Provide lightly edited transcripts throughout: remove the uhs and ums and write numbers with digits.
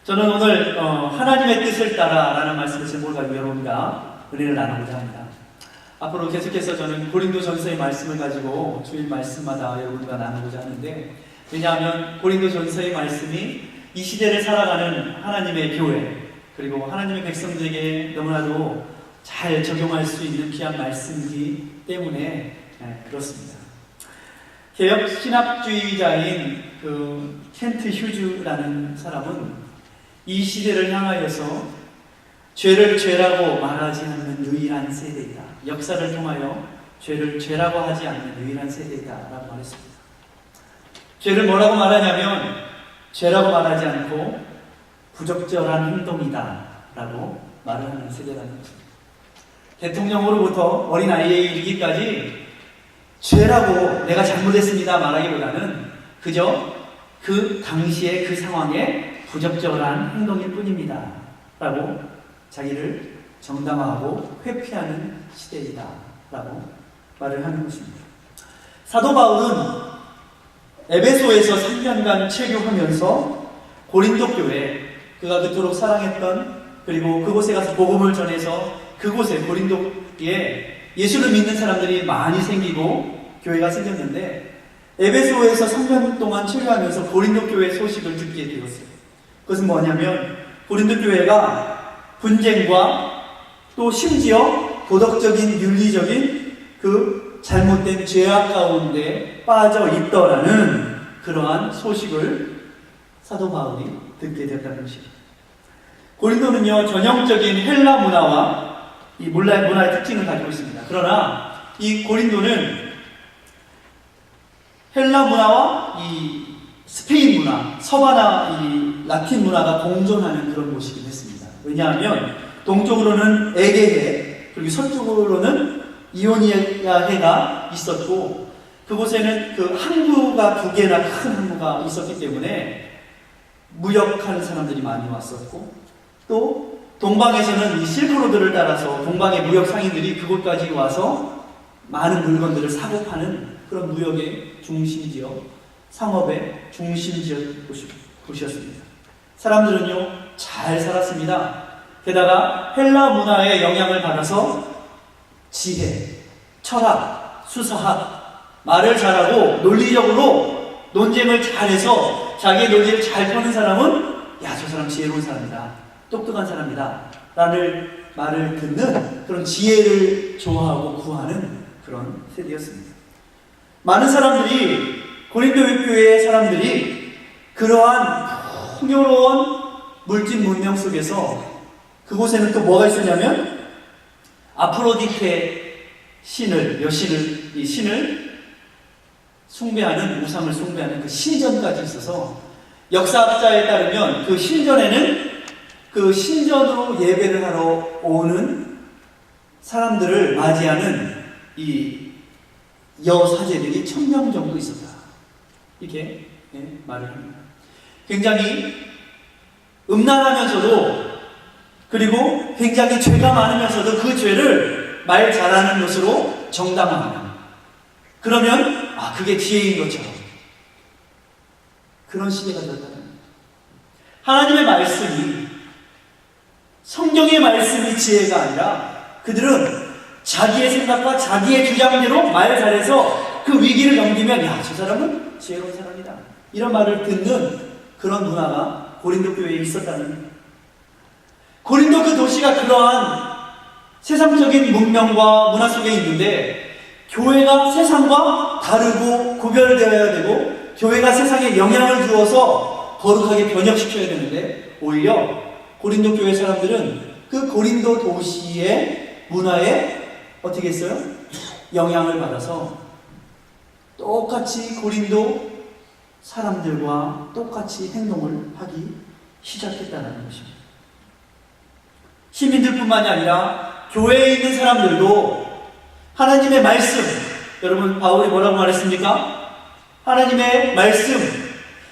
저는 오늘 하나님의 뜻을 따라라는 말씀의 제목을 가지고 여러분과 은혜를 나누고자 합니다. 앞으로 계속해서 저는 고린도전서의 말씀을 가지고 주일 말씀마다 여러분과 나누고자 하는데, 왜냐하면 고린도전서의 말씀이 이 시대를 살아가는 하나님의 교회 그리고 하나님의 백성들에게 너무나도 잘 적용할 수 있는 귀한 말씀이기 때문에 그렇습니다. 개혁 신학주의자인 켄트 휴즈라는 사람은 이 시대를 향하여서 죄를 죄라고 말하지 않는 유일한 세대이다. 역사를 통하여 죄를 죄라고 하지 않는 유일한 세대이다 라고 말했습니다. 죄를 뭐라고 말하냐면 죄라고 말하지 않고 부적절한 행동이다 라고 말을 하는 세대라는 것입니다. 대통령으로부터 어린아이에 이르기까지 죄라고 내가 잘못했습니다 말하기보다는 그저 그 당시의 그 상황에 부적절한 행동일 뿐입니다 라고 자기를 정당화하고 회피하는 시대이다 라고 말을 하는 것입니다. 사도 바울은 에베소에서 3년간 체류하면서 고린도 교회, 그가 그토록 사랑했던, 그리고 그곳에 가서 복음을 전해서 그곳에 고린도에 예수를 믿는 사람들이 많이 생기고 교회가 생겼는데, 에베소에서 3년 동안 체류하면서 고린도 교회 소식을 듣게 되었어요. 그것은 뭐냐면 고린도 교회가 분쟁과 또 심지어 도덕적인 윤리적인 그 잘못된 죄악 가운데 빠져 있더라는 그러한 소식을 사도 바울이 듣게 됐다는 것입니다. 고린도는요, 전형적인 헬라 문화와 이 문화의 특징을 가지고 있습니다. 그러나 이 고린도는 헬라 문화와 이 스페인 문화, 서바나 이 라틴 문화가 공존하는 그런 곳이긴 했습니다. 왜냐하면 동쪽으로는 에게해, 그리고 서쪽으로는 이오니아해가 있었고, 그곳에는 그 항구가 두 개나 큰 항구가 있었기 때문에 무역하는 사람들이 많이 왔었고, 또 동방에서는 이 실크로드를 따라서 동방의 무역 상인들이 그곳까지 와서 많은 물건들을 사고 파는 그런 무역의 중심지역, 상업의 중심지역 곳이었습니다. 사람들은요, 잘 살았습니다. 게다가 헬라 문화의 영향을 받아서 지혜, 철학, 수사학, 말을 잘하고 논리적으로 논쟁을 잘해서 자기의 논리를 잘 펴는 사람은 야, 저 사람 지혜로운 사람이다, 똑똑한 사람이다 라는 말을 듣는 그런 지혜를 좋아하고 구하는 그런 세대였습니다. 많은 사람들이, 고린도 교회의 사람들이 그러한 풍요로운 물질 문명 속에서, 그곳에는 또 뭐가 있었냐면 아프로디테 신을, 여신을, 이 신을 숭배하는, 우상을 숭배하는 그 신전까지 있어서, 역사학자에 따르면 그 신전에는 그 신전으로 예배를 하러 오는 사람들을 맞이하는 이 여사제들이 1000명 정도 있었다, 이렇게 말을 합니다. 굉장히 음란하면서도, 그리고 굉장히 죄가 많으면서도 그 죄를 말 잘하는 것으로 정당화하는, 그러면 그게 지혜인 것처럼 그런 시대가 되었다는 겁니다. 하나님의 말씀이, 성경의 말씀이 지혜가 아니라 그들은 자기의 생각과 자기의 주장대로 말 잘해서 그 위기를 넘기면 야, 저 사람은 지혜로운 사람이다, 이런 말을 듣는 그런 문화가 고린도 교회에 있었다는, 고린도 그 도시가 그러한 세상적인 문명과 문화 속에 있는데, 교회가 세상과 다르고 구별되어야 되고, 교회가 세상에 영향을 주어서 거룩하게 변혁시켜야 되는데, 오히려 고린도 교회 사람들은 그 고린도 도시의 문화에 어떻게 했어요? 영향을 받아서 똑같이 고린도 사람들과 똑같이 행동을 하기 시작했다는 것입니다. 시민들뿐만이 아니라 교회에 있는 사람들도 하나님의 말씀, 여러분 바울이 뭐라고 말했습니까? 하나님의 말씀,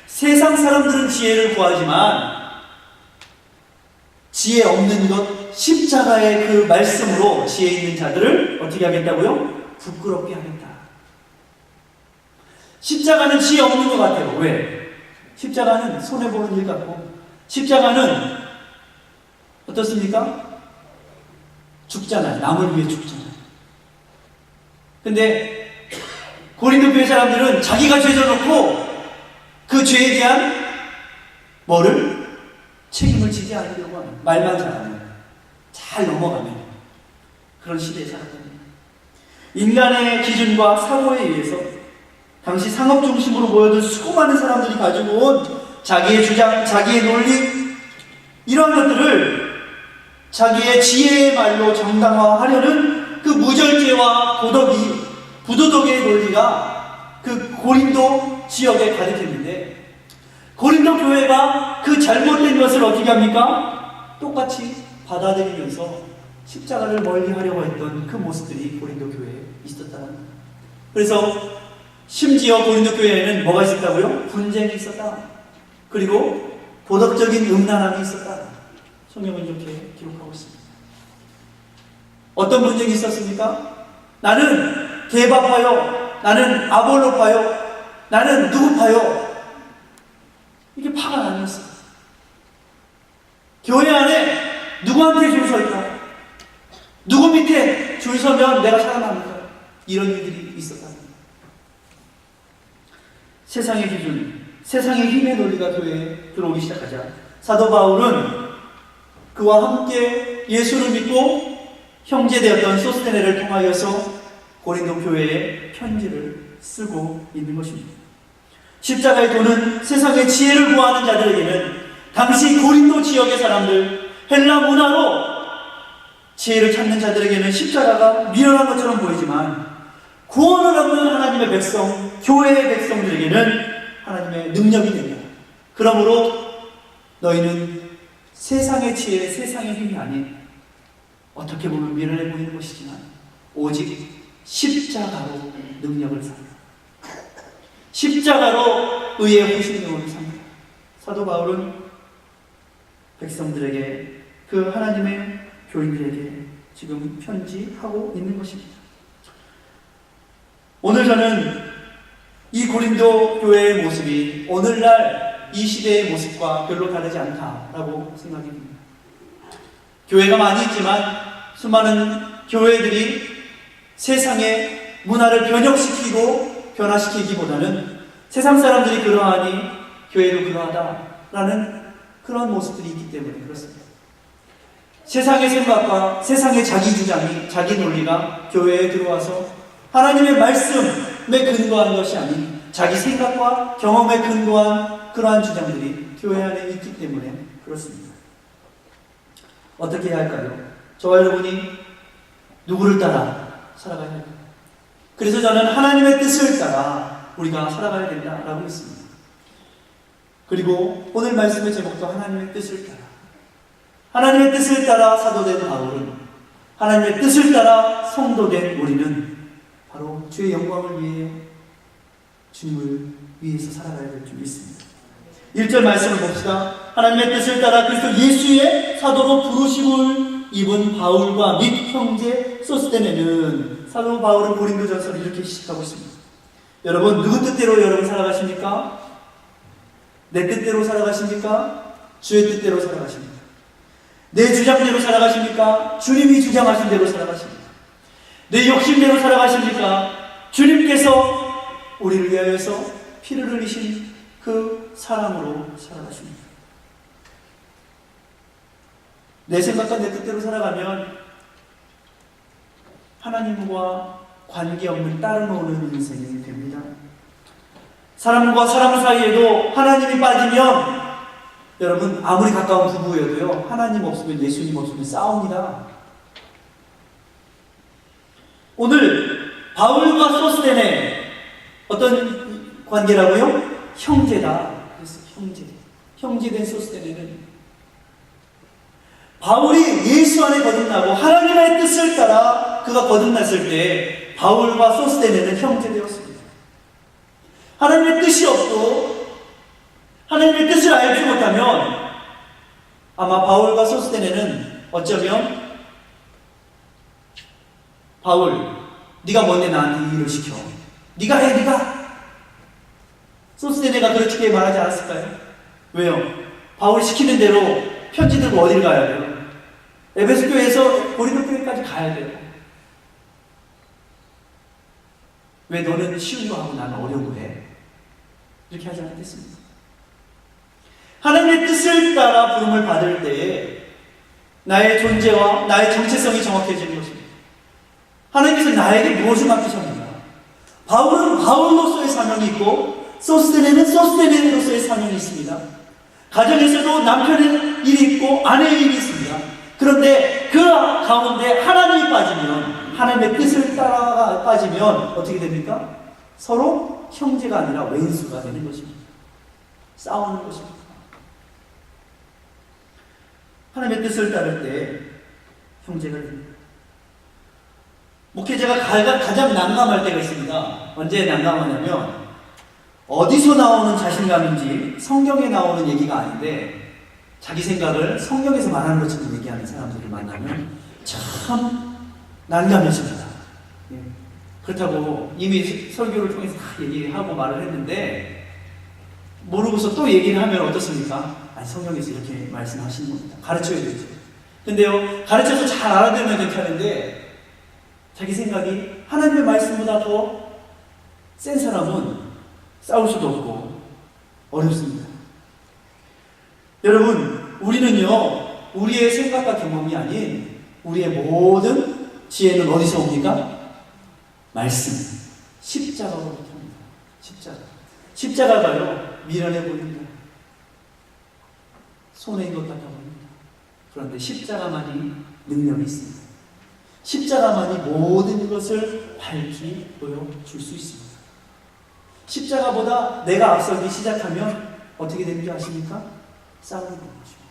세상 사람들은 지혜를 구하지만 지혜 없는 것, 십자가의 그 말씀으로 지혜 있는 자들을 어떻게 하겠다고요? 부끄럽게 하겠다. 십자가는 지혜 없는 것 같아요. 왜? 십자가는 손해보는 일 같고, 십자가는 어떻습니까? 죽잖아요. 남을 위해 죽잖아요. 근데 고린도 교회 사람들은 자기가 죄 져놓고 그 죄에 대한 뭐를? 책임을 지지 않으려고 하는, 말만 잘하면, 잘 넘어가면 그런 시대에 살았답니다. 인간의 기준과 사고에 의해서 당시 상업 중심으로 모여든 수많은 사람들이 가지고 온 자기의 주장, 자기의 논리, 이런 것들을 자기의 지혜의 말로 정당화하려는 그 무절제와 부도덕의 논리가 그 고린도 지역에 가득했는데, 고린도 교회가 그 잘못된 것을 어떻게 합니까? 똑같이 받아들이면서 십자가를 멀리하려고 했던 그 모습들이 고린도 교회에 있었다는 겁니다. 그래서 심지어 고린도 교회에는 뭐가 있었다고요? 분쟁이 있었다. 그리고 도덕적인 음란함이 있었다. 성경은 이렇게 기록하고 있습니다. 어떤 분쟁이 있었습니까? 나는 게바파요, 나는 아볼로파요, 나는 누구파요, 이게 파가 나뉘었어요. 교회 안에 누구한테 줄 서있다, 누구 밑에 줄 서면 내가 살아납니다, 이런 일들이 있었답니다. 세상의 기준, 세상의 힘의 논리가 교회에 들어오기 시작하자 사도 바울은 그와 함께 예수를 믿고 형제되었던 소스테네를 통하여서 고린도 교회에 편지를 쓰고 있는 것입니다. 십자가의 도는 세상의 지혜를 구하는 자들에게는, 당시 고린도 지역의 사람들, 헬라 문화로 지혜를 찾는 자들에게는 십자가가 미련한 것처럼 보이지만, 구원을 얻는 하나님의 백성, 교회의 백성들에게는 하나님의 능력이 됩니다. 그러므로 너희는 세상의 지혜, 세상의 힘이 아닌, 어떻게 보면 미련해 보이는 것이지만 오직 십자가로 능력을 삽니다. 십자가로 의의 호신용을 삽니다. 사도 바울은 백성들에게, 그 하나님의 교인들에게 지금 편지하고 있는 것입니다. 오늘 저는 이 고린도 교회의 모습이 오늘날 이 시대의 모습과 별로 다르지 않다라고 생각이 듭니다. 교회가 많이 있지만 수많은 교회들이 세상의 문화를 변화시키기보다는 세상 사람들이 그러하니 교회도 그러하다라는 그런 모습들이 있기 때문에 그렇습니다. 세상의 생각과 세상의 자기 주장이, 자기 논리가 교회에 들어와서 하나님의 말씀에 근거한 것이 아닌 자기 생각과 경험에 근거한 그러한 주장들이 교회 안에 있기 때문에 그렇습니다. 어떻게 해야 할까요? 저와 여러분이 누구를 따라 살아가야 할까요? 그래서 저는 하나님의 뜻을 따라 우리가 살아가야 된다라고 믿습니다. 그리고 오늘 말씀의 제목도 하나님의 뜻을 따라. 하나님의 뜻을 따라 사도된 바울은, 하나님의 뜻을 따라 성도된 우리는 바로 주의 영광을 위해 주님을 위해서 살아가야 될 줄 믿습니다. 1절 말씀을 봅시다. 하나님의 뜻을 따라 그리스도 예수의 사도로 부르심을 입은 바울과 및 형제 소스테네는, 사도 바울은 고린도전서를 이렇게 시작하고 있습니다. 여러분, 누구 뜻대로 여러분 살아가십니까? 내 뜻대로 살아가십니까? 주의 뜻대로 살아가십니까? 내 주장대로 살아가십니까? 주님이 주장하신 대로 살아가십니까? 내 욕심대로 살아가십니까? 주님께서 우리를 위하여서 피를 흘리신 그 사랑으로 살아가십니다. 내 생각과 내 뜻대로 살아가면 하나님과 관계없는 따로 노는 인생이 됩니다. 사람과 사람 사이에도 하나님이 빠지면, 여러분 아무리 가까운 부부여도요, 하나님 없으면, 예수님 없으면 싸웁니다. 오늘 바울과 소스테네 어떤 관계라고요? 형제다. 그래서 형제된 소스테네는 바울이 예수 안에 거듭나고 하나님의 뜻을 따라 그가 거듭났을 때 바울과 소스테네는 형제되었습니다. 하나님의 뜻이 없고 하나님의 뜻을 알지 못하면 아마 바울과 소스테네는 어쩌면, 바울, 네가 뭔데 나한테 이 일을 시켜? 네가 해, 네가. 소스테네가 그렇게 말하지 않았을까요? 왜요? 바울이 시키는 대로 편지 들고 어디를 가야 돼요? 에베소 교회에서 고린도 교회까지 가야 돼요. 왜 너는 쉬운 거 하고 나는 어려운 거 해? 이렇게 하지 않겠습니까? 하나님의 뜻을 따라 부름을 받을 때에 나의 존재와 나의 정체성이 정확해지는 것입니다. 하나님께서 나에게 무엇을 맡기셨는가? 바울은 바울로서의 사명이 있고 소스테네는 소스테네로서의 사명이 있습니다. 가정에서도 남편의 일이 있고 아내의 일이 있습니다. 그런데 그 가운데 하나님이 빠지면, 하나님의 뜻을 따라 빠지면 어떻게 됩니까? 서로 형제가 아니라 왼수가 되는 것입니다. 싸우는 것입니다. 하나님의 뜻을 따를 때 형제가 됩니다. 목회자가 가장 난감할 때가 있습니다. 언제 난감하냐면 어디서 나오는 자신감인지 성경에 나오는 얘기가 아닌데 자기 생각을 성경에서 말하는 것처럼 얘기하는 사람들을 만나면 참 난감해집니다. 그렇다고 이미 설교를 통해서 다 얘기하고 말을 했는데 모르고서 또 얘기를 하면 어떻습니까? 아니, 성경에서 이렇게 말씀하시는 겁니다. 가르쳐야 되죠. 근데요, 가르쳐서 잘 알아들으면 괜찮은데 자기 생각이 하나님의 말씀보다 더 센 사람은 싸울 수도 없고 어렵습니다. 여러분, 우리는요, 우리의 생각과 경험이 아닌 우리의 모든 지혜는 어디서 옵니까? 말씀, 십자가로부터 옵니다. 십자가가요, 미련해 보입니다. 손해인 것 같아 보입니다. 그런데 십자가만이 능력이 있습니다. 십자가만이 모든 것을 밝히 보여줄 수 있습니다. 십자가보다 내가 앞서기 시작하면 어떻게 되는지 아십니까? 싸우게 되는 것입니다.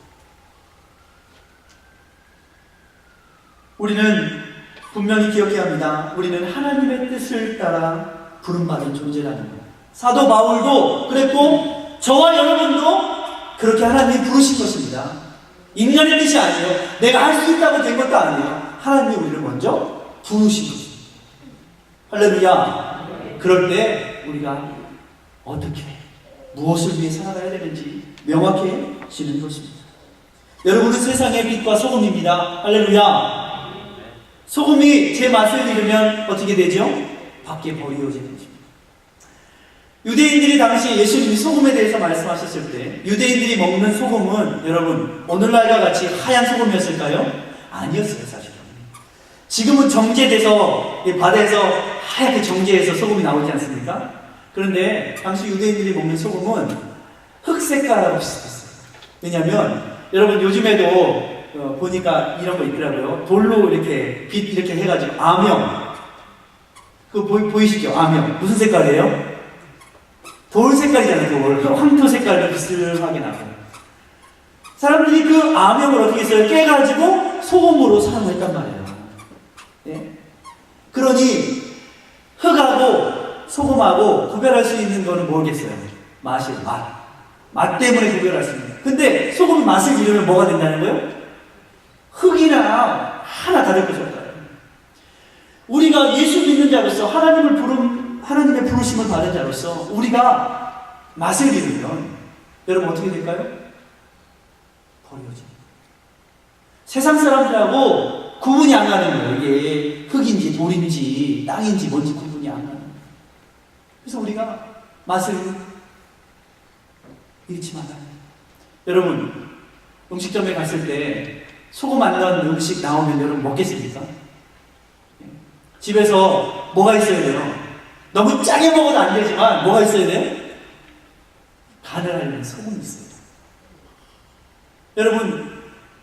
우리는 분명히 기억해야 합니다. 우리는 하나님의 뜻을 따라 부름받은 존재라는 것. 사도 바울도 그랬고 저와 여러분도 그렇게 하나님이 부르신 것입니다. 인간의 뜻이 아니에요. 내가 할 수 있다고 된 것도 아니에요. 하나님이 우리를 먼저 부르신 것입니다. 할렐루야. 그럴 때 우리가 어떻게 무엇을 위해 살아가야 되는지 명확해지는 것입니다. 여러분은 세상의 빛과 소금입니다. 할렐루야. 소금이 제 맛을 잃으면 어떻게 되죠? 밖에 버려지는 것입니다. 유대인들이 당시 예수님이 소금에 대해서 말씀하셨을 때 유대인들이 먹는 소금은 여러분 오늘날과 같이 하얀 소금이었을까요? 아니었어요. 사실은 지금은 정제돼서 바다에서 하얗게 정제해서 소금이 나오지 않습니까? 그런데 당시 유대인들이 먹는 소금은 흑색깔하고 비슷했어요. 왜냐하면 여러분 요즘에도 보니까 이런 거 있더라고요. 돌로 이렇게 빛 이렇게 해가지고 아명, 그거 보이시죠? 아명 무슨 색깔이에요? 돌 색깔이잖아요. 돌 황토 색깔로 비슷하게 나고 사람들이 그 아명을 어떻게 했어요? 깨가지고 소금으로 사용했단 말이에요. 예? 그러니 흙하고 소금하고 구별할 수 있는 거는 뭐겠어요? 맛이에요. 맛 때문에 구별할 수 있는 거예요. 근데 소금이 맛을 잃으면 뭐가 된다는 거예요? 흙이나 하나 다를 것이 없다. 우리가 예수 믿는 자로서 하나님의 부르심을 받은 자로서 우리가 맛을 잃으면 여러분 어떻게 될까요? 버려집니다. 세상 사람들하고 구분이 안 가는 거예요. 이게 흙인지 돌인지 땅인지 뭔지 구분이 안 가는 거예요. 그래서 우리가 맛을 잃지 말아야 해요. 여러분 음식점에 갔을 때 소금 안 넣은 음식 나오면 여러분 먹겠습니까? 집에서 뭐가 있어야 돼요? 너무 짜게 먹어도 안 되지만 뭐가 있어야 돼요? 간을 하려면 소금이 있어야 돼요.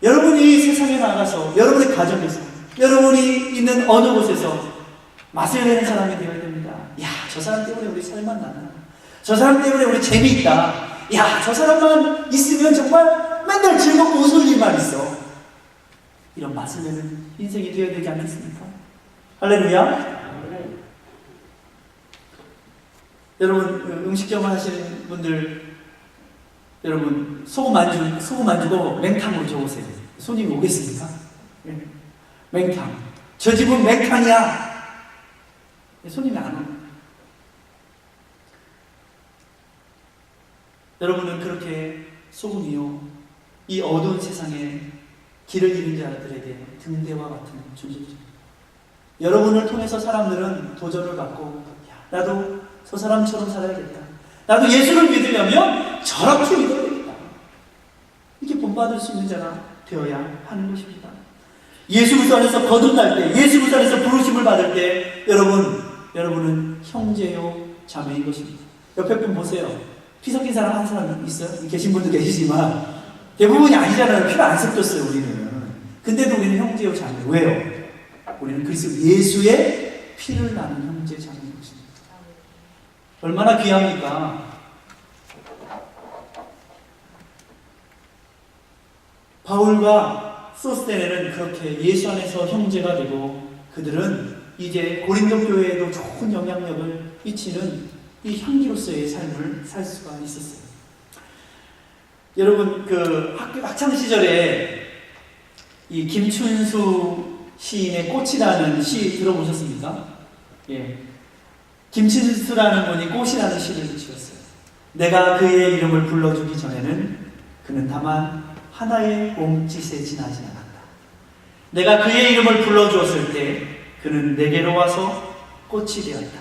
여러분이 세상에 나가서 여러분의 가정에서 여러분이 있는 어느 곳에서 맛을 내는 사람이 되어야 됩니다. 야, 저 사람 때문에 우리 살만 나나? 저 사람 때문에 우리 재미있다. 야, 저 사람만 있으면 정말 맨날 즐겁고 웃을 일만 있어. 이런 맛을 내는 인생이 되어야 되지 않겠습니까? 할렐루야. 여러분 음식점을 하시는 분들 여러분 소금 안 주고 맹탕으로 줘보세요. 손님이 오겠습니까? 맹탕. 저 집은 맹탕이야. 손님이 안 오는. 여러분은 그렇게 소금이요 이 어두운 세상에 길을 잃은 자들에게 등대와 같은 존재죠. 여러분을 통해서 사람들은 도전을 받고, 야, 나도 저 사람처럼 살아야겠다. 나도 예수를 믿으려면 저렇게 믿어야 되겠다. 이렇게 본받을 수 있는 자가 되어야 하는 것입니다. 예수 그리스도 안에서 거듭날 때, 예수 그리스도 안에서 부르심을 받을 때, 여러분은 형제요 자매인 것입니다. 옆에 분 보세요. 피 섞인 사람 한 사람 있어요? 계신 분도 계시지만 대부분이 아니잖아요. 피가 안 섞였어요, 우리는. 근데도 우리는 형제요 자매. 왜요? 우리는 그리스도 예수의 피를 나눈 형제 자매인 것입니다. 얼마나 귀합니까? 바울과 소스테네는 그렇게 예수 안에서 형제가 되고, 그들은 이제 고린도 교회에도 좋은 영향력을 끼치는 이 향기로서의 삶을 살 수가 있었어요. 여러분, 그 학창 시절에 이 김춘수 시인의 꽃이라는 시 들어보셨습니까? 예. 김춘수라는 분이 꽃이라는 시를 지었어요. 내가 그의 이름을 불러주기 전에는 그는 다만 하나의 몸짓에 지나지 않았다. 내가 그의 이름을 불러주었을 때 그는 내게로 와서 꽃이 되었다.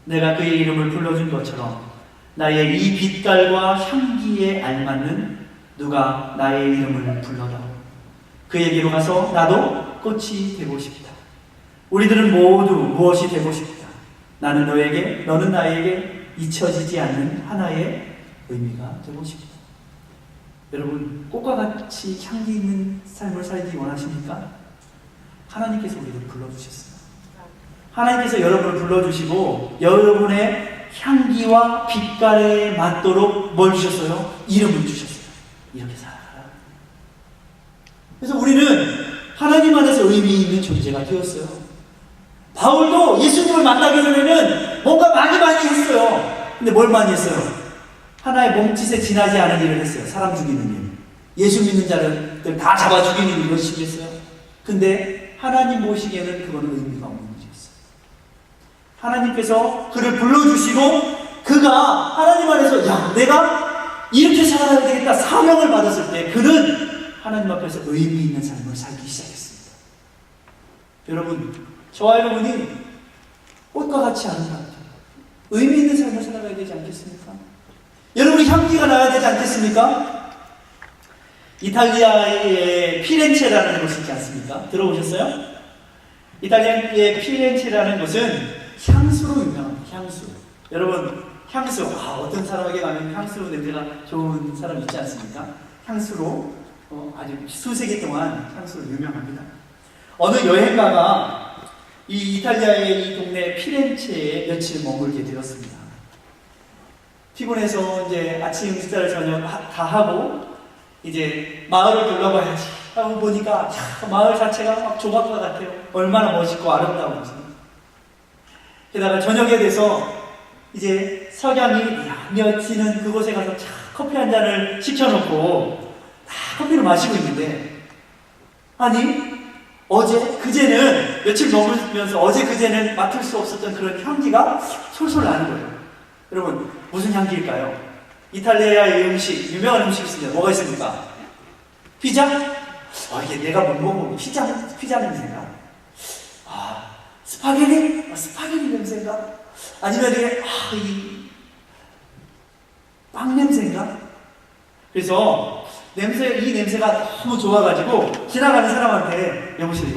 내가 그의 이름을 불러준 것처럼 나의 이 빛깔과 향기에 알맞는 누가 나의 이름을 불러다오. 그에게로 가서 나도 꽃이 되고 싶다. 우리들은 모두 무엇이 되고 싶다. 나는 너에게, 너는 나에게 잊혀지지 않는 하나의 의미가 되고 싶다. 여러분, 꽃과 같이 향기 있는 삶을 살기 원하십니까? 하나님께서 우리를 불러주셨어요. 하나님께서 여러분을 불러주시고 여러분의 향기와 빛깔에 맞도록 뭘 주셨어요? 이름을 주셨어요. 이렇게 살아가라. 그래서 우리는 하나님 안에서 의미 있는 존재가 되었어요. 바울도 예수님을 만나기 전에는 뭔가 많이 했어요. 근데 뭘 많이 했어요? 하나의 몸짓에 지나지 않은 일을 했어요. 사람 죽이는 일. 예수 믿는 자들 다 잡아 죽이는 일을 열심히 했어요. 근데 하나님 보시기에는 그거는 의미가 없는 일이었어요. 하나님께서 그를 불러주시고 그가 하나님 안에서 야, 내가 이렇게 살아야 되겠다 사명을 받았을 때 그는 하나님 앞에서 의미 있는 삶을 살기 시작했습니다. 여러분, 저와 여러분이 꽃과 같이 아름답게 의미 있는 삶을 살아가야 되지 않겠습니까? 여러분이 향기가 나야 되지 않겠습니까? 이탈리아의 피렌체라는 곳이 있지 않습니까? 들어보셨어요? 이탈리아의 피렌체라는 곳은 향수로 유명합니다. 향수. 여러분, 향수. 어떤 사람에게 가면 향수 냄새가 좋은 사람 있지 않습니까? 향수로 아주 수세 기 동안 향수로 유명합니다. 어느 여행가가 이 이탈리아의 이 동네 피렌체에 며칠 머물게 되었습니다. 피곤해서 이제 아침 식사를 저녁 다 하고 이제 마을을 둘러봐야지 하고 보니까 마을 자체가 막 조각과 같아요. 얼마나 멋있고 아름다운지. 게다가 저녁에 돼서 이제 석양이 뉘어지는 그곳에 가서 커피 한 잔을 시켜놓고 다 커피를 마시고 있는데, 아니 그제는 며칠 머물면서 그제는 맡을 수 없었던 그런 향기가 솔솔 나는 거예요. 여러분, 무슨 향기일까요? 이탈리아의 음식, 유명한 음식이 있습니다. 뭐가 있습니까? 피자? 이게 내가 못 먹어본 피자 냄새인가? 스파게티? 스파게티 냄새인가? 아니면 이게 이 빵 냄새인가? 그래서 이 냄새가 너무 좋아가지고 지나가는 사람한테 여보세요.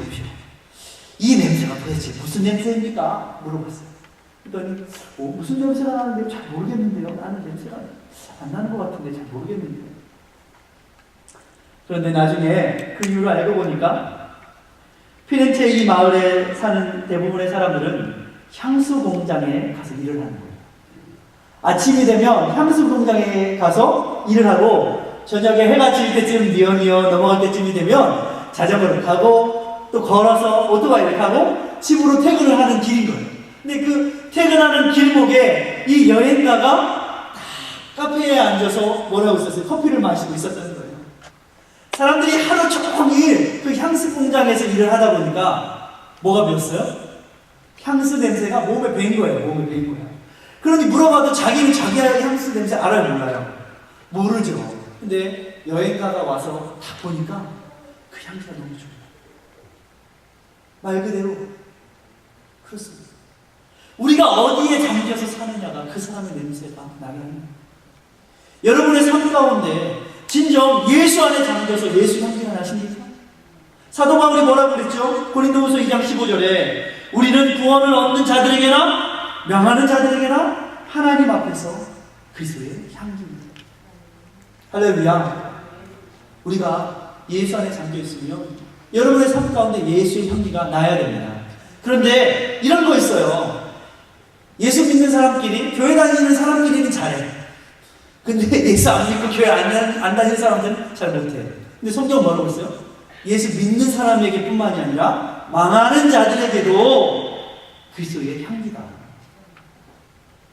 이 냄새가 도대체 무슨 냄새입니까? 물어봤어요. 그랬더니 무슨 냄새가 나는데 잘 모르겠는데요. 나는 냄새가 안 나는 것 같은데 잘 모르겠는데요. 그런데 나중에 그 이유를 알고 보니까 피렌체 이 마을에 사는 대부분의 사람들은 향수 공장에 가서 일을 하는 거예요. 아침이 되면 향수 공장에 가서 일을 하고 저녁에 해가 질 때쯤 뉘어 넘어갈 때쯤이 되면 자전거를 타고 또 걸어서 오토바이를 타고 집으로 퇴근을 하는 길인 거예요. 근데 그 퇴근하는 길목에 이 여행가가 카페에 앉아서 뭐라고 있었어요? 커피를 마시고 있었다는 거예요. 사람들이 하루 종일 그 향수 공장에서 일을 하다 보니까 뭐가 배웠어요? 향수 냄새가 몸에 배인 거예요. 몸에 배인 거야. 그러니 물어봐도 자기는 자기의 향수 냄새 알아요, 몰라요? 모르죠. 근데 여행가가 와서 딱 보니까 그 향기가 너무 좋아요. 말 그대로 그렇습니다. 우리가 어디에 잠겨서 사느냐가 그 사람의 냄새가 나게 합니다. 여러분의 삶 가운데 진정 예수 안에 잠겨서 예수 향기가 나십니까? 사도 바울이 뭐라고 그랬죠? 고린도후서 2장 15절에 우리는 구원을 얻는 자들에게나 명하는 자들에게나 하나님 앞에서 그리스도의 향기입니다. 할렐루야. 우리가 예수 안에 잠겨 있으면 여러분의 삶 가운데 예수의 향기가 나야 됩니다. 그런데 이런 거 있어요. 예수 믿는 사람끼리, 교회 다니는 사람끼리는 잘해. 근데 예수 안 믿고 교회 안 다니는 사람들은 잘 못해. 근데 성경은 뭐라고 했어요? 예수 믿는 사람에게 뿐만이 아니라 망하는 자들에게도 그리스도의 향기다.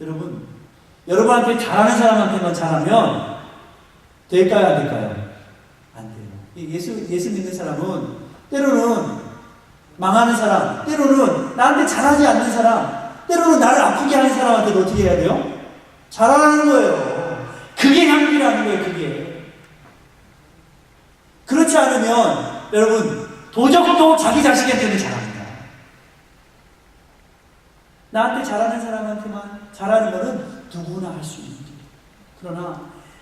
여러분, 여러분한테 잘하는 사람한테만 잘하면 될까요? 안 될까요? 안 돼요. 예수 믿는 사람은 때로는 망하는 사람, 때로는 나한테 잘하지 않는 사람, 때로는 나를 아프게 하는 사람한테도 어떻게 해야 돼요? 잘하는 거예요. 그게 향기라는 거예요, 그게. 그렇지 않으면 여러분 도적도 자기 자식한테는 잘합니다. 나한테 잘하는 사람한테만 잘하는 것은 누구나 할 수 있는 일이에요. 그러나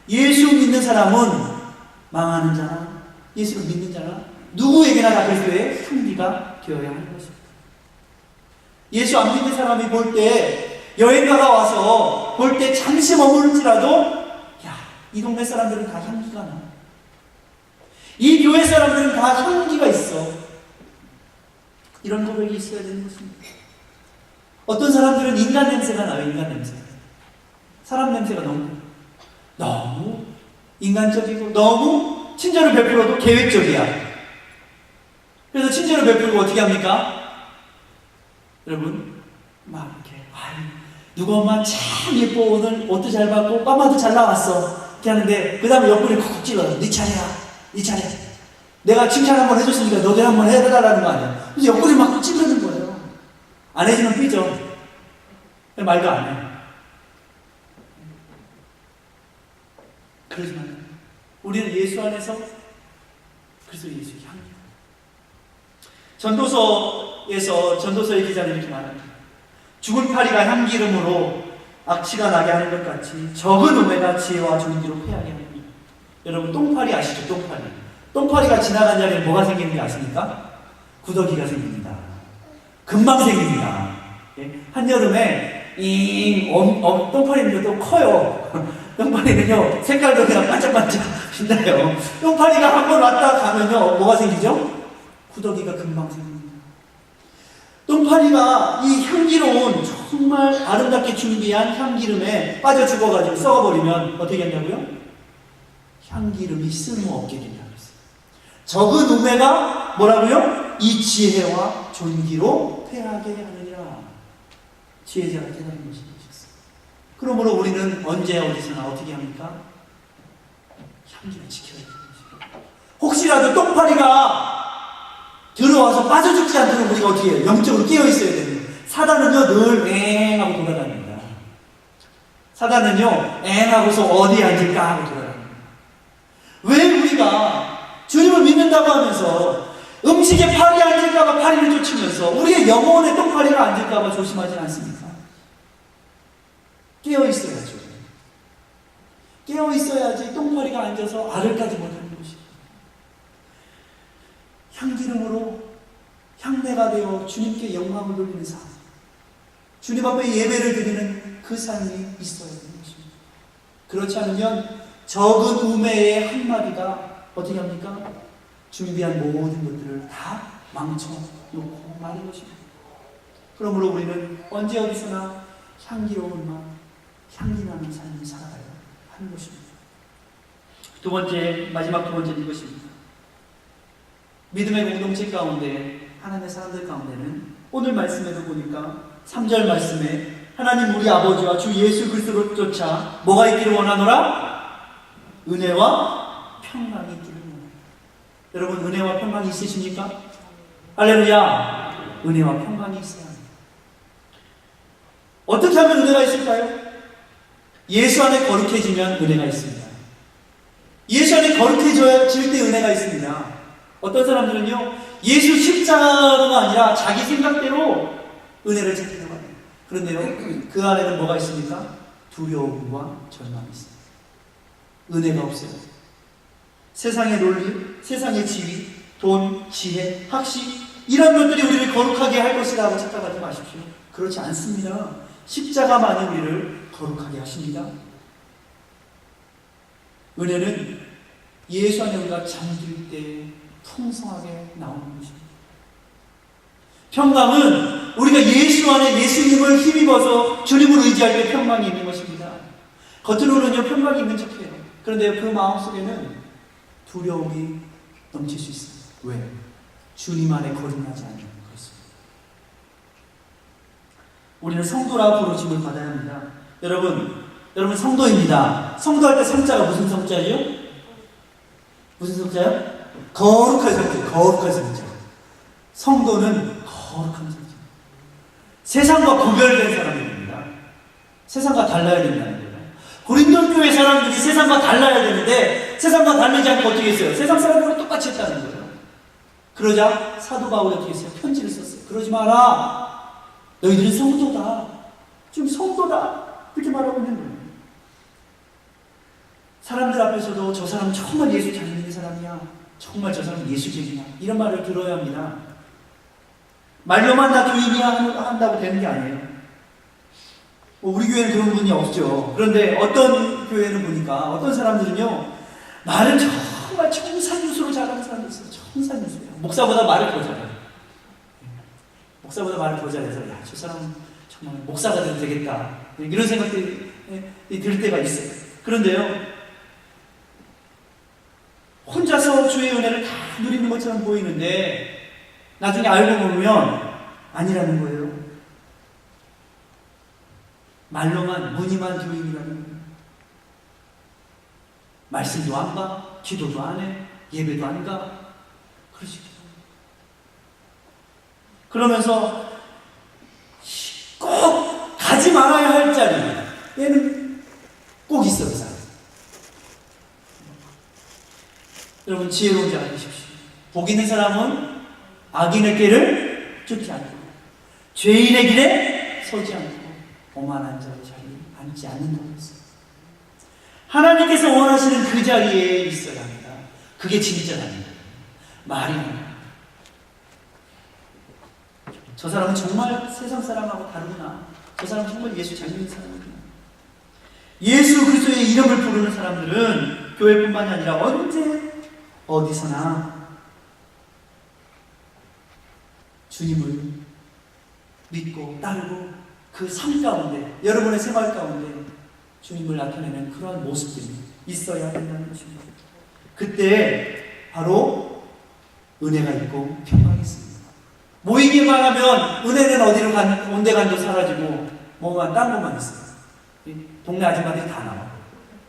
예수 믿는 사람은 망하는 자나 예수를 믿는 자나 누구에게나 다 그리스도의 향기가 되어야 하는 것입니다. 예수 안 믿는 사람이 볼 때 여행가가 와서 볼 때 잠시 머무를지라도 야, 이 동네 사람들은 다 향기가 나. 이 교회 사람들은 다 향기가 있어. 이런 고백이 있어야 되는 것입니다. 어떤 사람들은 인간 냄새가 나요. 인간 냄새. 사람 냄새가 너무 인간적이고 너무 친절을 베풀어도 계획적이야. 그래서 친절을 베풀고 어떻게 합니까? 여러분 막 이렇게 누구 엄마 참 예뻐 오늘 옷도 잘 받고 빠마도 잘 나왔어 이렇게 하는데 그 다음에 옆구리를 콕콕 찔러요. 네 차례야. 네 차례. 내가 칭찬 한번 해줬으니까 너도 한번 해달라는 거 아니야. 그래서 옆구리 막 찌르는 거예요. 안 해주면 삐져. 말도 안 해. 그러지만 우리는 예수 안에서 그래서 예수의 향기. 전도서의 기자는 이렇게 말합니다. 죽은 파리가 향기름으로 악취가 나게 하는 것 같이 적은 우매가 지혜와 존귀로 패하게 합니다. 여러분 똥파리 아시죠? 똥파리. 똥파리가 지나간 자리에 뭐가 생기는 게 아십니까? 구더기가 생깁니다. 금방 생깁니다. 한여름에 똥파리는 또 커요. 똥파리는요 색깔도 그냥 반짝반짝 빛나요. 똥파리가 한 번 왔다 가면요 뭐가 생기죠? 구더기가 금방 생깁니다. 똥파리가 이 향기로운 정말 아름답게 준비한 향기름에 빠져 죽어가지고 썩어버리면 어떻게 한다고요? 향기름이 쓸모없게 된다고 했어요. 적은 우매가 뭐라고요? 이 지혜와 존귀로 패하게 하느니라. 지혜자가 깨달은 것이 되셨어요. 그러므로 우리는 언제 어디서나 어떻게 합니까? 향기를 지켜야 되는 것입니다. 혹시라도 똥파리가 들어와서 빠져 죽지 않도록 우리가 어떻게 해요? 영적으로 깨어 있어야 됩니다. 사단은요 늘 앵하고 돌아다닙니다. 사단은요 앵하고서 어디에 앉을까 하고 돌아다닙니다. 왜 우리가 주님을 믿는다고 하면서 음식에 파리 앉을까봐 파리를 쫓으면서 우리의 영혼에 똥파리가 앉을까봐 조심하지 않습니까? 깨어있어야죠. 깨어있어야지 똥파리가 앉아서 알을 까지 못하는 것입니다. 향기름으로 향내가 되어 주님께 영광을 돌리는 삶, 주님 앞에 예배를 드리는 그 삶이 있어야 되는 것입니다. 그렇지 않으면 적은 우매의 한마디가 어떻게 합니까? 준비한 모든 것들을 다 망쳐놓고 마는 것입니다. 그러므로 우리는 언제 어디서나 향기로운 마음, 향기나는 삶을 살아가야 하는 것입니다. 마지막 두 번째는 이것입니다. 믿음의 공동체 가운데 하나님의 사람들 가운데는 오늘 말씀에도 보니까 3절 말씀에 하나님 우리 아버지와 주 예수 그리스도를 쫓아 뭐가 있기를 원하노라? 은혜와 평강이 있기를 원합니다. 여러분 은혜와 평강이 있으십니까? 할렐루야. 은혜와 평강이 있어야 합니다. 어떻게 하면 은혜가 있을까요? 예수 안에 거룩해지면 은혜가 있습니다. 예수 안에 거룩해질 때 은혜가 있습니다. 어떤 사람들은요, 예수 십자가가 아니라 자기 생각대로 은혜를 찾으려고 합니다. 그런데요, 그 안에는 뭐가 있습니까? 두려움과 절망이 있습니다. 은혜가 없어요. 세상의 논리, 세상의 지위, 돈, 지혜, 학식, 이런 것들이 우리를 거룩하게 할 것이라고 착각하지 마십시오. 그렇지 않습니다. 십자가만이 우리를 거룩하게 하십니다. 은혜는 예수 안에 우리가 잠들 때 풍성하게 나오는 것입니다. 평강은 우리가 예수 안에 예수님을 힘입어서 주님을 의지할 때 평강이 있는 것입니다. 겉으로는요, 평강이 있는 척해요. 그런데 그 마음속에는 두려움이 넘칠 수 있습니다. 왜? 주님 안에 거듭나지 않는 것입니다. 우리는 성도라 부르심을 받아야 합니다. 여러분 성도입니다. 성도할 때 성자가 무슨 성자예요? 무슨 성자요? 거룩한 성자. 거룩한 성자. 성도는 거룩한 성자. 세상과 구별된 사람입니다. 세상과 달라야 된다는 거예요. 고린도 교회 사람들이 세상과 달라야 되는데 세상과 다르지 않고 어떻게 했어요? 세상 사람들과 똑같이 했다는 거예요. 그러자 사도 바울이 어떻게 했어요? 편지를 썼어요. 그러지 마라. 너희들은 성도다. 지금 성도다. 그렇게 말하고 있는 거예요. 사람들 앞에서도 저 사람 정말 예수 잘 믿는 사람이야. 정말 저 사람 예수쟁이야. 이런 말을 들어야 합니다. 말로만 나 교인이야 한다고 되는 게 아니에요. 우리 교회는 그런 분이 없죠. 그런데 어떤 교회는 보니까 어떤 사람들은요, 말을 정말 청산유수로 잘하는 사람이 있어요. 청산유수예요. 목사보다 말을 더 잘해요. 목사보다 말을 더 잘해서 야, 저 사람 정말 목사가 돼도 되겠다. 이런 생각들이 들 때가 있어요. 그런데요, 혼자서 주의 은혜를 다 누리는 것처럼 보이는데 나중에 알고 보면 아니라는 거예요. 말로만 무늬만 교인이라는 거예요. 말씀도 안 가, 기도도 안 해, 예배도 안 가. 그러시죠. 그러면서 꼭 가지 말아야 할 자리에는 꼭 있어요, 그 사람. 여러분, 지혜로운 자가 되십시오. 복 있는 사람은 악인의 길을 쫓지 않고 죄인의 길에 서지 않고 오만한 자의 자리에 앉지 않는다고 했습니다. 하나님께서 원하시는 그 자리에 있어야 합니다. 그게 진짜랍니다. 말이 아니라 저 사람은 정말 세상 사람하고 다르구나. 저 사람은 정말 예수 잘 믿는 사람이구나. 예수 그리스도의 이름을 부르는 사람들은 교회뿐만이 아니라 언제 어디서나 주님을 믿고 따르고 그 삶 가운데, 여러분의 생활 가운데 주님을 나타내는 그러한 모습들이 있어야 된다는 것입니다. 그때 바로 은혜가 있고 평강이 있습니다. 모이기만 하면 은혜는 어디로 온데간도 사라지고 뭐만 딴 것만 있어요. 동네 아줌마들이 다 나와.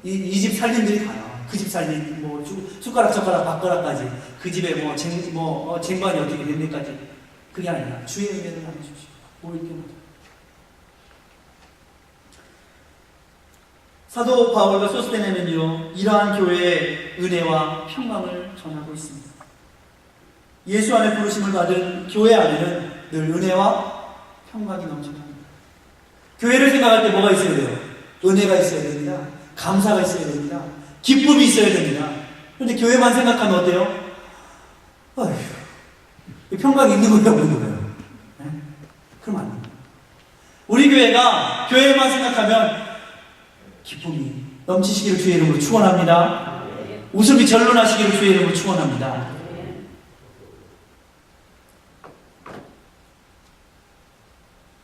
이 집 살림들이 다 나와. 그 집 살림, 뭐 숟가락 젓가락 밥가락까지, 그 집에 쟁반이 어떻게 된 데까지. 그게 아니라 주의 은혜를 나누십시오. 모일 때마다. 사도 바울과 소스테네는요, 이러한 교회의 은혜와 평강을 전하고 있습니다. 예수 안에 부르심을 받은 교회 안에는 늘 은혜와 평강이 넘쳐납니다. 교회를 생각할 때 뭐가 있어야 돼요? 은혜가 있어야 됩니다. 감사가 있어야 됩니다. 기쁨이 있어야 됩니다. 그런데 교회만 생각하면 어때요? 어휴, 평강이 있는 거예요, 없는 거예요? 네? 그럼 안 됩니다. 우리 교회가 교회만 생각하면 기쁨이 넘치시기를 주의 이름으로 축원합니다. 웃음이 절로나시기를 주의 이름으로 축원합니다.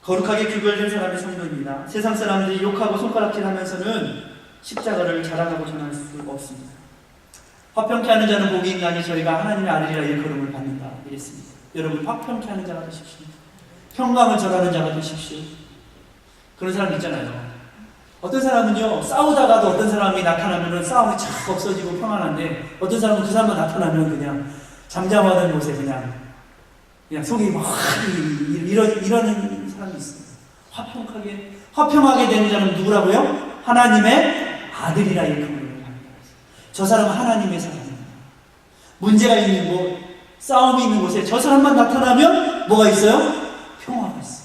거룩하게 구별된 사람이 성도입니다. 세상 사람들이 욕하고 손가락질하면서는 십자가를 자랑하고 전할 수가 없습니다. 화평케 하는 자는 복이 있나니 저희가 하나님의 아들이라 일컬음을 받는다. 이랬습니다. 여러분, 화평케 하는 자가 되십시오. 평강을 전하는 자가 되십시오. 그런 사람 있잖아요. 어떤 사람은요, 싸우다가도 어떤 사람이 나타나면 싸움이 착 없어지고 평안한데, 어떤 사람은 그 사람만 나타나면 그냥 잠잠하던 곳에 그냥 속이 막 이러는 사람이 있습니다. 화평하게 되는 자는 누구라고요? 하나님의 아들이라 일컬음을 합니다. 저 사람은 하나님의 사람이에요. 문제가 있는 곳, 싸움이 있는 곳에 저 사람만 나타나면 뭐가 있어요? 평화가 있어.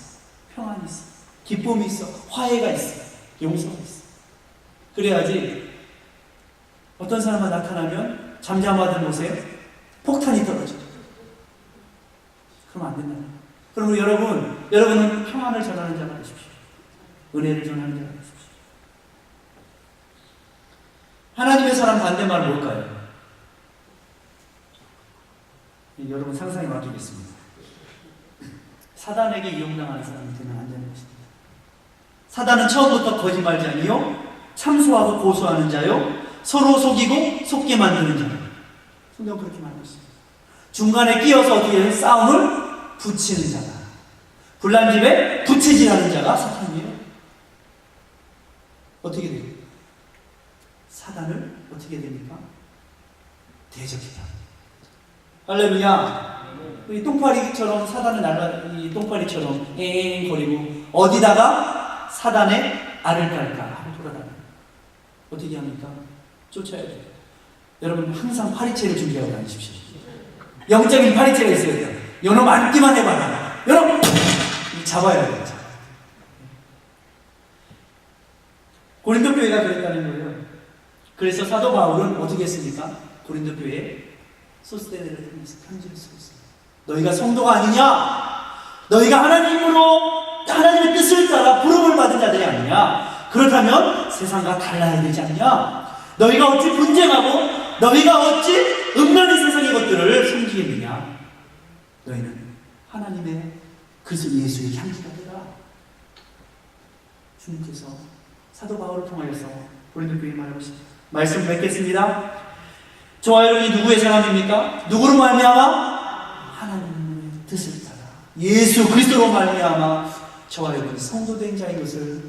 평안이 있어. 기쁨이 있어. 화해가 있어. 용서가 있어. 그래야지 어떤 사람만 나타나면 잠잠하던 곳에 폭탄이 떨어져. 그러면 안 된다. 그러면 여러분은 평안을 전하는 자가 되십시오. 은혜를 전하는 자가 되십시오. 하나님의 사람 반대말은 뭘까요? 여러분 상상에 맡기겠습니다. 사단에게 이용당하는 사람이 되면 안 되는 것입니다. 사단은 처음부터 거짓말자니요, 참소하고 고소하는 자요, 서로 속이고 속게 만드는 자요. 성경 그렇게 말하고 있습니다. 중간에 끼어서 어떻게 해요? 싸움을 붙이는 자다. 불난집에 부채질하는 자가 사탄이에요. 어떻게 돼요? 사단을 어떻게 됩니까? 대적해요. 할렐루야. 이 똥파리처럼 사단을 이 똥파리처럼 엥거리고 어디다가 사단의 알을 깔까 하고 돌아다녀요. 어떻게 합니까? 쫓아야 돼요. 여러분 항상 파리채를 준비하고 다니십시오. 영적인 파리채가 있어야 돼요. 요놈 앉기만 해봐라. 여러분 잡아야 돼요. 고린도 교회가 그랬다는 거예요. 그래서 사도 바울은 어떻게 했습니까? 고린도 교회에 소스테네를 통해서 편지를 쓰고 있습니다. 너희가 성도가 아니냐? 너희가 하나님의 뜻을 따라 부름을 받은 자들이 아니냐? 그렇다면 세상과 달라야 되지 않냐? 너희가 어찌 분쟁하고 너희가 어찌 음란한 세상의 것들을 섬기겠느냐? 너희는 하나님의 그리스도 예수의 향기가 되라. 주님께서 사도 바울을 통하여서 고린도 교회에 말하고 있습니다. 말씀 맺겠습니다. 저와 여러분이 누구의 사람입니까? 누구로 말미암아? 하나님의 뜻을 따라 예수 그리스도로 말미암아 저와 여러분이 성도된 자인 것을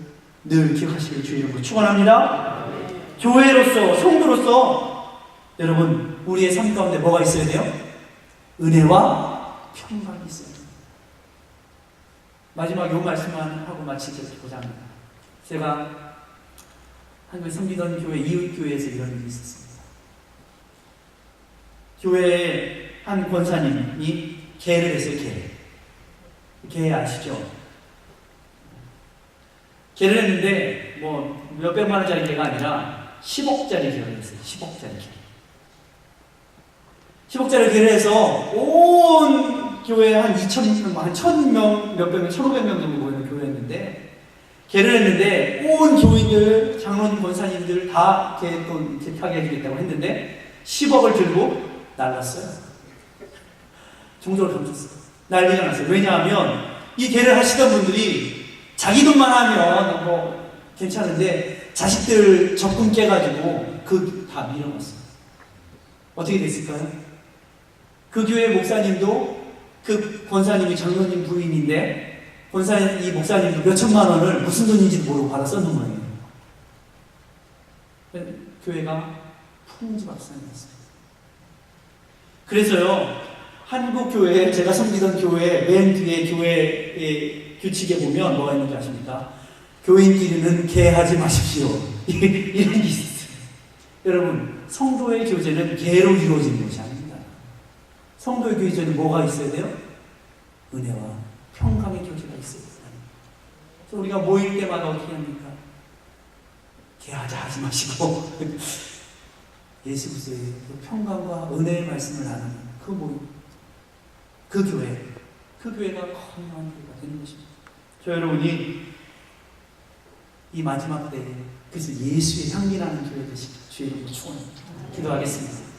늘 기억하시길 주의 이름으로 축원합니다. 교회로서, 성도로서 여러분 우리의 삶 가운데 뭐가 있어야 돼요? 은혜와 평강이 있어야 돼요. 마지막 요 말씀만 하고 마치고자 합니다. 제가 한국에 섬기던 교회 이웃교회에서 이런 일이 있었습니다. 교회에 한 권사님이 계를 했어요. 계 아시죠? 계를 했는데 뭐 몇백만 원짜리 계가 아니라 10억짜리 계를 했어요. 10억짜리 계. 10억짜리 계를 해서 온 교회 한 2,000명, 한 1,000명, 몇백 명, 1,500명 정도 모이는 교회였는데 계를 했는데 온 교인들, 장로님, 권사님들 다 돈 하게 해주겠다고 했는데 10억을 들고 날랐어요. 종족을 던졌어요. 난리가 났어요. 왜냐하면 이 계를 하시던 분들이 자기 돈만 하면 뭐 괜찮은데 자식들 적금 깨가지고 그 다 밀어놨어요. 어떻게 됐을까요? 그 교회 목사님도 그 권사님이 장로님 부인인데 이 목사님도 몇천만 원을 무슨 돈인지도 모르고 받아 썼는 거예요. 교회가 풍지박산이었어요. 그래서요, 한국 교회, 제가 섬기던 교회 맨 뒤에 교회의 규칙에 보면 뭐가 있는지 아십니까? 교인끼리는 계하지 마십시오. 이런 게 있었어요. 여러분, 성도의 교제는 계로 이루어지는 것이 아닙니다. 성도의 교제는 뭐가 있어야 돼요? 은혜와 평강의 교제가 있어야 돼요. 그래서 우리가 모일 때마다 어떻게 합니까? 계하자 하지 마시고 예수 그리스도의 평강과 은혜의 말씀을 나누는 그 모임, 그 교회가 건강한 교회가 되는 것입니다. 저 여러분이 이 마지막 때에 그래서 예수의 향기나는 교회 되시길 주의 이름으로 축원합니다. 기도하겠습니다.